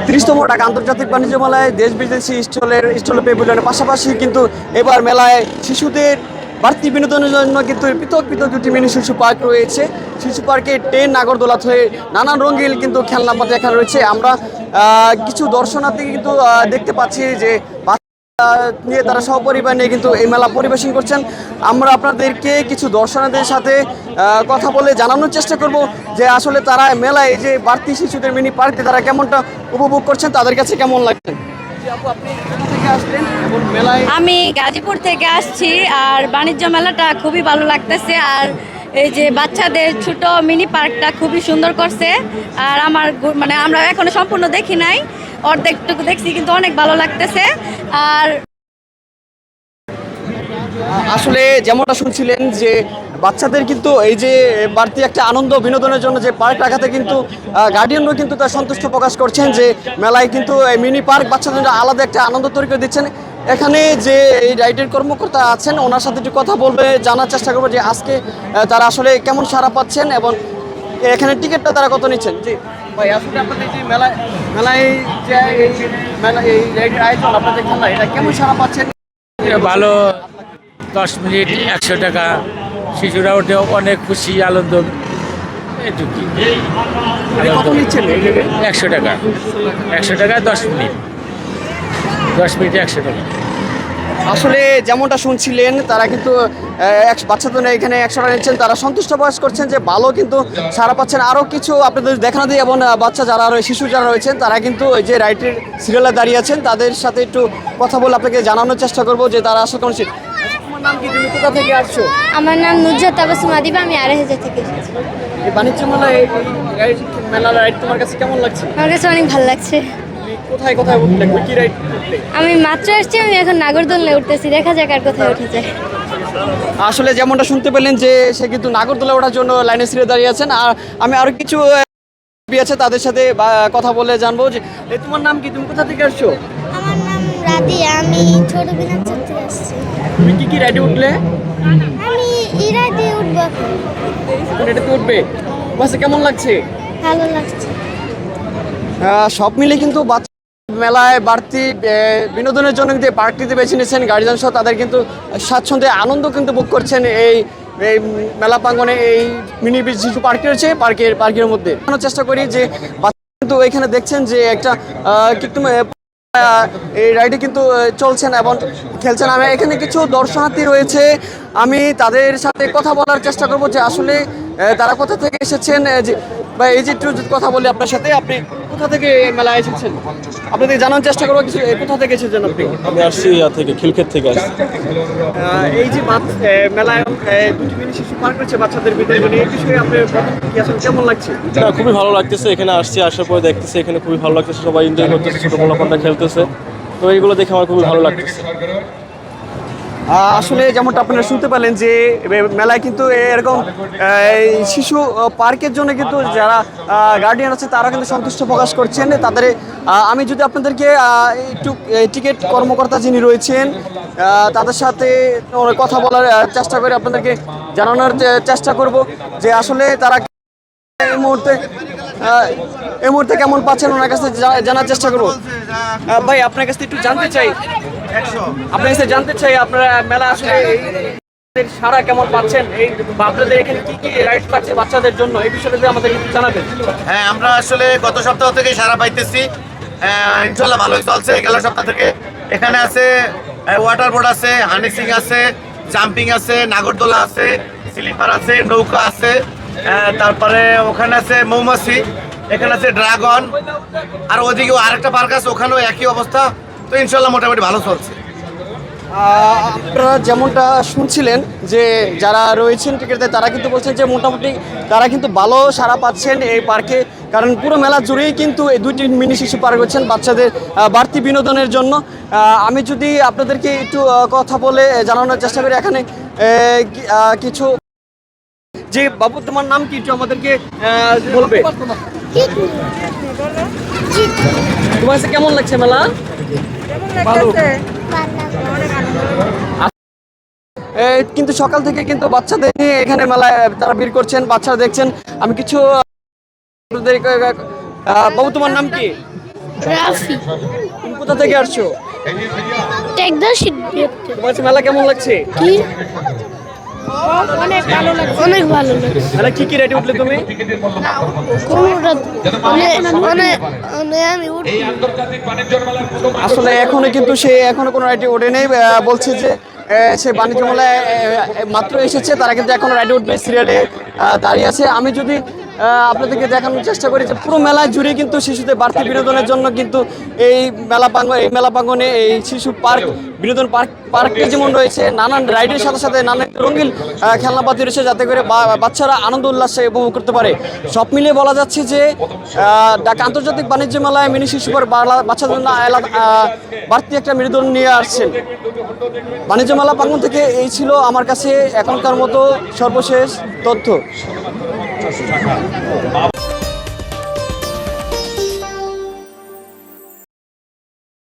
30তম ঢাকা আন্তর্জাতিক বাণিজ্য মেলায় দেশ বিদেশি স্টল পেভিলিয়নের পাশাপাশি কিন্তু এবার মেলায় শিশুদের বাড়তি বিনোদনের জন্য কিন্তু পৃথক পৃথক দুটি মিনি শিশু পার্ক রয়েছে। শিশু পার্কে ট্রেন, নাগরদোলা হয়ে নানান রঙিন কিন্তু খেলনাপাতি এখানে রয়েছে। আমরা কিছু দর্শনার্থী কিন্তু দেখতে পাচ্ছি যে নিয়ে তারা সপরিবার নিয়ে কিন্তু এই মেলা পরিবেশন করছেন। আমরা আপনাদেরকে কিছু দর্শনার্থীদের সাথে কথা বলে জানানোর চেষ্টা করব যে আসলে তারা মেলায় যে বাড়তি শিশুদের মিনি পার্কে তারা কেমনটা উপভোগ করছেন, তাদের কাছে কেমন লাগছে। আমি গাজীপুর থেকে আসছি, আর বাণিজ্য মেলাটা খুবই ভালো লাগতেছে। আর এই যে বাচ্চাদের ছোট মিনি পার্কটা খুবই সুন্দর করছে। আর আমরা এখনো সম্পূর্ণ দেখি নাই, অর্ধেকটুকু দেখছি, কিন্তু অনেক ভালো লাগতেছে। আর আসলে যেমনটা শুনছিলেন যে বাচ্চাদের কিন্তু এই যে বাড়তি একটা আনন্দ বিনোদনের জন্য যে পার্ক রাখাতে কিন্তু গার্ডিয়ানরাও কিন্তু তার সন্তুষ্ট প্রকাশ করছেন যে মেলায় কিন্তু এই মিনি পার্ক বাচ্চাদের জন্য আলাদা একটা আনন্দ তৈরি করে দিচ্ছেন। এখানে যে এই রাইডের কর্মকর্তা আছেন ওনার সাথে একটু কথা বলবে, জানার চেষ্টা করবো যে আজকে তারা আসলে কেমন সাড়া পাচ্ছেন এবং এখানে টিকিটটা তারা কত নিচ্ছেন। জি ভাই, আসলে আপনাদের যে মেলায় যে এই রাইডের আয়োজন, আপনাদের খেলা, এটা কেমন সাড়া পাচ্ছেন? ভালো, 10 মিনিট 100 টাকা। শিশুরা ওঠে অনেক খুশি, আনন্দ, এটুকুই। 100 টাকা, 100 টাকা 10 মিনিট, 10 মিনিটে 100 টাকা। আসলে যেমনটা শুনছিলেন তারা কিন্তু বাচ্চাদের এখানে 100 টাকা নিচ্ছেন, তারা সন্তুষ্ট প্রকাশ করছেন যে ভালো কিন্তু সারা পাচ্ছেন। আরও কিছু আপনাদের দেখানো দিই, এবং বাচ্চা যারা শিশু যারা রয়েছেন তারা কিন্তু ওই যে রাইটের সিরিয়ালে দাঁড়িয়ে আছেন, তাদের সাথে একটু কথা বলে আপনাকে জানানোর চেষ্টা করবো যে তারা আসলে কোন। তোমার নাম কি, তুমি কোথা থেকে আসছো? আমার নাম নুজহাত তাবাসসুম আদিবা, আমি আড়াইহাজার থেকে এসেছি। এই বাণিজ্য মেলার রাইড তোমার কাছে কেমন লাগছে? আমার কাছে অনেক ভালো লাগছে। কোথায় কোথায় উঠলে, কি রাইড উঠলে? আমি মাত্র আসছি, আমি এখন নাগরদোলনায় উঠতেছি, দেখা যাক আর কোথায় উঠে যায়। আসলে যেমনটা শুনতে পেলেন যে সে কিন্তু নাগরদোলা ওঠার জন্য লাইনে ছিঁড়ে দাঁড়িয়ে আছেন। আর আমি আরো কিছু আছে তাদের সাথে কথা বলে জানবো যে তোমার নাম কি, তুমি কোথা থেকে আসছো? আমার নাম রাদিয়া, আমি ছোট বিনাচর থেকে আসছি। তুমি কি রাইডে উঠলে? আমি এই রাইডে উঠবো এখন। কোন রাইডে উঠবে? বাসে কেমন লাগছে? ভালো লাগছে। সব মিলে কিন্তু মেলায় বাড়তি বিনোদনের জন্য কিন্তু পার্কটিতে বেছে নিয়েছেন গার্জিয়ান সহ, তাদের কিন্তু স্বাচ্ছন্দ্যে আনন্দ কিন্তু ভোগ করছেন এই মেলা প্রাঙ্গনে। এই মিনি শিশু পার্ক রয়েছে, পার্কের মধ্যে চেষ্টা করি যে কিন্তু এখানে দেখছেন যে একটা কিন্তু এই রাইডে কিন্তু চলছেন এবং খেলছেন। আমি এখানে কিছু দর্শনার্থী রয়েছে, আমি তাদের সাথে কথা বলার চেষ্টা করবো যে আসলে তারা কোথা থেকে এসেছেন। যে বা এই যে একটু কথা বলি আপনার সাথে, আপনি কোথা থেকে মেলায় এসেছেন? আপনাদের জানার চেষ্টা করবো কিছু, কোথা থেকে এসেছেন আপনি? আমি আসছি থেকে খিলক্ষেত থেকে আসছি। এই যে মেলায় দুটি মিনি শিশু পার্ক রয়েছে বাচ্চাদের বিনোদনে, এই বিষয়ে আপনার কি আসলে কেমন লাগছে? না, খুবই ভালো লাগতেছে। এখানে আসছি, আসার পরে দেখতেছি এখানে খুবই ভালো লাগতেছে, সবাই এনজয় করতেছে, ছোটো পোলাপানরা খেলতেছে, তো এইগুলো দেখে আমার খুবই ভালো লাগতেছে। আসলে যেমনটা আপনারা শুনতে পেলেন যে মেলায় কিন্তু এরকম শিশু পার্কের জন্য কিন্তু যারা গার্ডিয়ান আছে তারা কিন্তু সন্তুষ্ট প্রকাশ করছেন তাদের। আমি যদি আপনাদেরকে একটু টিকিট কর্মকর্তা যিনি রয়েছেন তাদের সাথে কথা বলার চেষ্টা করে আপনাদেরকে জানানোর চেষ্টা করব যে আসলে তারা এই মুহূর্তে কেমন পাচ্ছেন ওনার কাছে জানার চেষ্টা করবো। ভাই, আপনার কাছে একটু জানতে চাই, আপনারা মেলা আসলে সারা কেমন পাচ্ছেন, এই আপনাদের এখানে কি রাইড পাচ্ছে বাচ্চাদের জন্য, এই বিষয়ে আমাদের একটু জানাবেন। হ্যাঁ, আমরা আসলে গত সপ্তাহ থেকে সারা পাইতেছি, ইনশাল্লাহ ভালোই চলছে। গেল সপ্তাহ থেকে এখানে আছে ওয়াটার বোর্ড আছে, হানিসিং আছে, জাম্পিং আছে, নাগরদোলা আছে, স্লিপার আছে, নৌকা আছে, তারপরে ওখানে আছে মৌমাছি, এখানে আছে ড্রাগন, আর ওদিকেও আরেকটা পার্ক আছে, ওখানেও একই অবস্থা। তো ইনশাল্লাহ মোটামুটি ভালো চলছে। আপনারা যেমনটা শুনছিলেন যে যারা রয়েছেন টিকিটে তারা কিন্তু বলছেন যে মোটামুটি তারা কিন্তু ভালো সাড়া পাচ্ছেন এই পার্কে, কারণ পুরো মেলা জুড়েই কিন্তু এই দুইটি মিনি শিশু পার্ক হচ্ছেন বাচ্চাদের বাড়তি বিনোদনের জন্য। আমি যদি আপনাদেরকে একটু কথা বলে জানানোর চেষ্টা করি, এখানে কিছু যে বাবু, তোমার নাম কি একটু আমাদেরকে বলবে? তোমার কাছে কেমন লাগছে মেলা? কিন্তু সকাল থেকে কিন্তু বাচ্চাদের নিয়ে এখানে মেলায় তারা ভিড় করছেন, বাচ্চারা দেখছেন। আমি কিছু বাবু, তোমার নাম কি? রাফি তুমি কোথা থেকে আসছো? টেকদার শীত তোমার কাছে মেলা কেমন লাগছে? কি অনেক ভালো লাগছে। মেলা কি কি রেটে উঠলে তুমি? কোনোটা আমি উঠি আসলে এখনো কিন্তু সে এখনো কোনো রাইডে ওঠে নেই। বলছে যে সে বাণিজ্য মেলায় মাত্র এসেছে, তারা কিন্তু এখনো রাইডে উঠবে সিরিয়ালে দাঁড়িয়ে আছে। আমি যদি আপনাদেরকে দেখানোর চেষ্টা করি যে পুরো মেলা জুড়ে কিন্তু শিশুদের বাড়তি বিনোদনের জন্য কিন্তু এই মেলা প্রাঙ্গণে এই শিশু পার্ক বিনোদন পার্কটি যেমন রয়েছে, নানান রাইডের সাথে সাথে নানান রঙিন খেলনাপাতি রয়েছে, যাতে করে বাচ্চারা আনন্দ উল্লাসে উপভোগ করতে পারে। সব মিলিয়ে বলা যাচ্ছে যে ঢাকা আন্তর্জাতিক বাণিজ্য মেলায় মিনি শিশু পার্ক বাচ্চাদের জন্য বাড়তি একটা বিনোদন নিয়ে আসছেন। বাণিজ্য মেলা প্রাঙ্গণ থেকে এই ছিল আমার কাছে এখনকার মতো সর্বশেষ তথ্য।